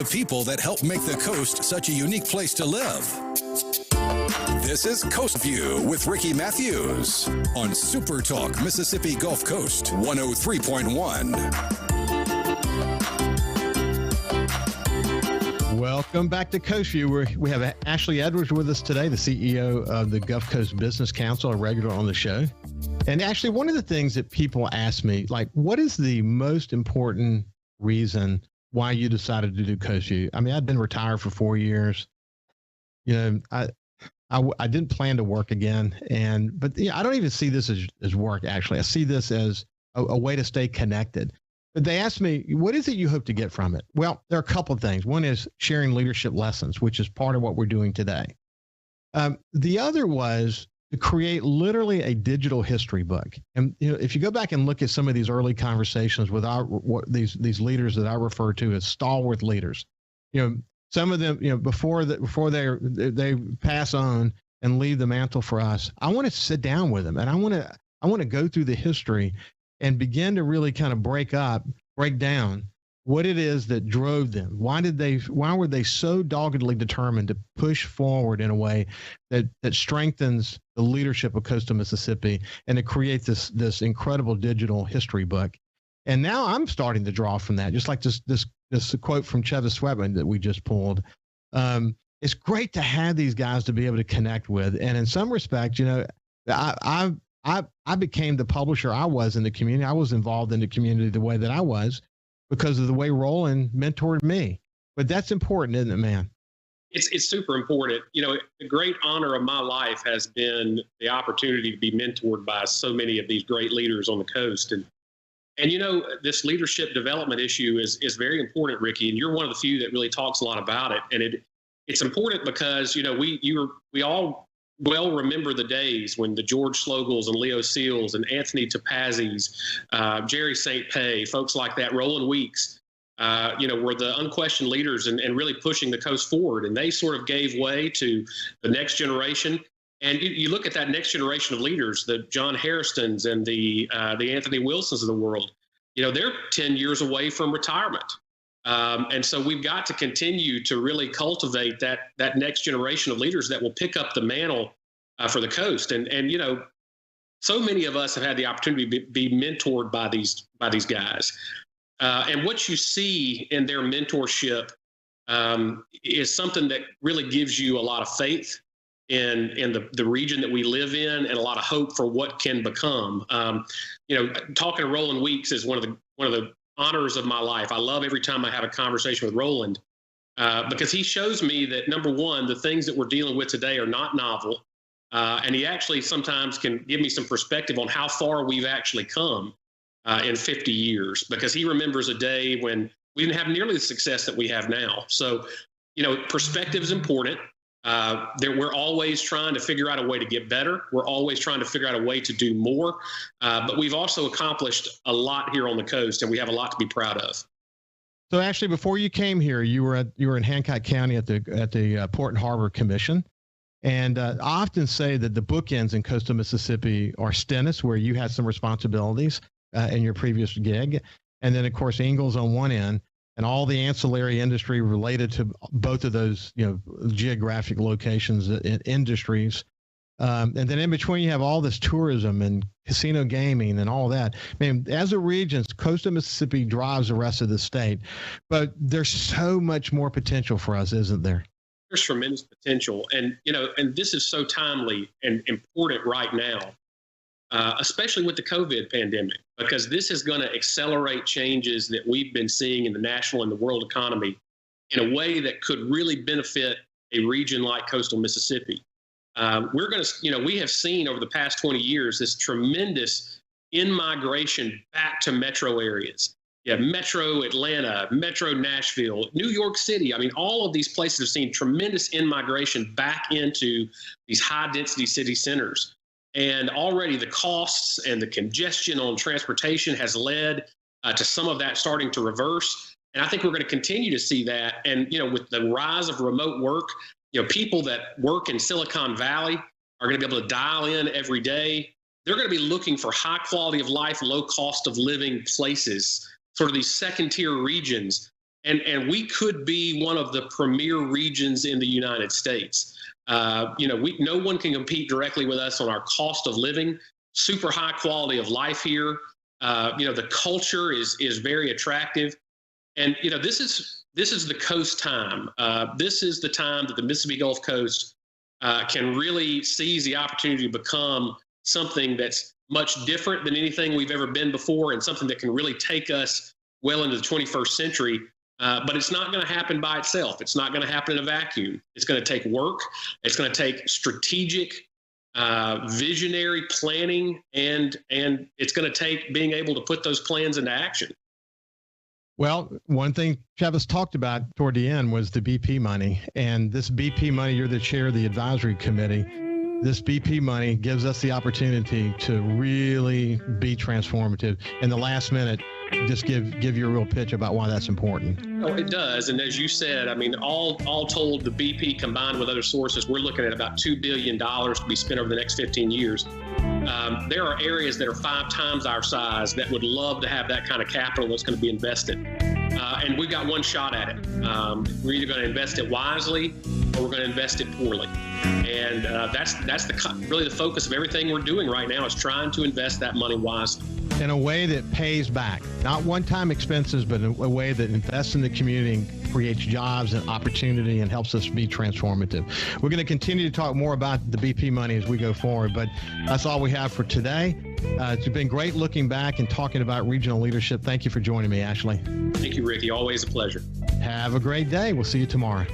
The people that help make the coast such a unique place to live. This is Coast Vue with Ricky Matthews on SuperTalk Mississippi Gulf Coast 103.1. Welcome back to Coast Vue. We have Ashley Edwards with us today, the CEO of the Gulf Coast Business Council, a regular on the show. And actually, one of the things that people ask me, like, what is the most important reason why you decided to do Coast Vue? I mean, I'd been retired for 4 years. You know, I didn't plan to work again. But yeah, I don't even see this as work, actually. I see this as a way to stay connected. But they asked me, what is it you hope to get from it? Well, there are a couple of things. One is sharing leadership lessons, which is part of what we're doing today. The other was to create literally a digital history book. And you know, if you go back and look at some of these early conversations with these leaders that I refer to as stalwart leaders, you know, some of them, you know, before they pass on and leave the mantle for us, I want to sit down with them and I want to go through the history and begin to really kind of break down what it is that drove them. Why were they so doggedly determined to push forward in a way that strengthens the leadership of coastal Mississippi and to create this incredible digital history book? And now I'm starting to draw from that, just like this quote from Chevis Sweatman that we just pulled. It's great to have these guys to be able to connect with. And in some respects, you know, I became the publisher I was in the community. I was involved in the community the way that I was because of the way Roland mentored me. But that's important, isn't it, man? It's super important. You know, the great honor of my life has been the opportunity to be mentored by so many of these great leaders on the coast. And you know, this leadership development issue is very important, Ricky, and you're one of the few that really talks a lot about it. And it's important because, you know, we all well remember the days when the George Slogels and Leo Seals and Anthony Topazzis, Jerry St. Pay, folks like that, Roland Weeks, you know, were the unquestioned leaders and really pushing the coast forward. And they sort of gave way to the next generation. And you look at that next generation of leaders, the John Harristons and the Anthony Wilsons of the world, you know, they're 10 years away from retirement. And so we've got to continue to really cultivate that next generation of leaders that will pick up the mantle for the coast. And you know, so many of us have had the opportunity to be mentored by these guys. And what you see in their mentorship is something that really gives you a lot of faith in the region that we live in and a lot of hope for what can become. You know, talking to Roland Weeks is one of the honors of my life. I love every time I have a conversation with Roland because he shows me that, number one, the things that we're dealing with today are not novel. And he actually sometimes can give me some perspective on how far we've actually come in 50 years, because he remembers a day when we didn't have nearly the success that we have now. So, you know, perspective is important. We're always trying to figure out a way to get better. We're always trying to figure out a way to do more. But we've also accomplished a lot here on the coast, and we have a lot to be proud of. So, Ashley, before you came here, you were in Hancock County at the Port and Harbor Commission, and I often say that the bookends in coastal Mississippi are Stennis, where you had some responsibilities in your previous gig, and then of course Ingalls on one end, and all the ancillary industry related to both of those, you know, geographic locations and industries. And then in between, you have all this tourism and casino gaming and all that. I mean, as a region, coastal Mississippi drives the rest of the state, but there's so much more potential for us, isn't there? There's tremendous potential. And, you know, and this is so timely and important right now, especially with the COVID pandemic, because this is going to accelerate changes that we've been seeing in the national and the world economy in a way that could really benefit a region like coastal Mississippi. We're going to, you know, we have seen over the past 20 years this tremendous in-migration back to metro areas. Yeah, Metro Atlanta, Metro Nashville, New York City. I mean, all of these places have seen tremendous in-migration back into these high-density city centers. And already the costs and the congestion on transportation has led to some of that starting to reverse. And I think we're going to continue to see that. And, you know, with the rise of remote work, you know, people that work in Silicon Valley are going to be able to dial in every day. They're going to be looking for high quality of life, low cost of living places, sort of these second tier regions And we could be one of the premier regions in the United States. No one can compete directly with us on our cost of living, super high quality of life here. The culture is very attractive. And, this is the coast time. This is the time that the Mississippi Gulf Coast can really seize the opportunity to become something that's much different than anything we've ever been before, and something that can really take us well into the 21st century. But it's not going to happen by itself. It's not going to happen in a vacuum. It's going to take work. It's going to take strategic, visionary planning, and it's going to take being able to put those plans into action. Well, one thing Travis talked about toward the end was the BP money. And this BP money, you're the chair of the advisory committee. This BP money gives us the opportunity to really be transformative. In the last minute, just give you a real pitch about why that's important. Oh, it does. And as you said, I mean, all told, the BP combined with other sources, we're looking at about $2 billion to be spent over the next 15 years. There are areas that are 5 times our size that would love to have that kind of capital that's going to be invested. And we've got one shot at it. We're either going to invest it wisely or we're going to invest it poorly. And that's really the focus of everything we're doing right now, is trying to invest that money wisely. In a way that pays back, not one-time expenses, but in a way that invests in the community and creates jobs and opportunity and helps us be transformative. We're going to continue to talk more about the BP money as we go forward, but that's all we have for today. It's been great looking back and talking about regional leadership. Thank you for joining me, Ashley. Thank you, Ricky. Always a pleasure. Have a great day. We'll see you tomorrow.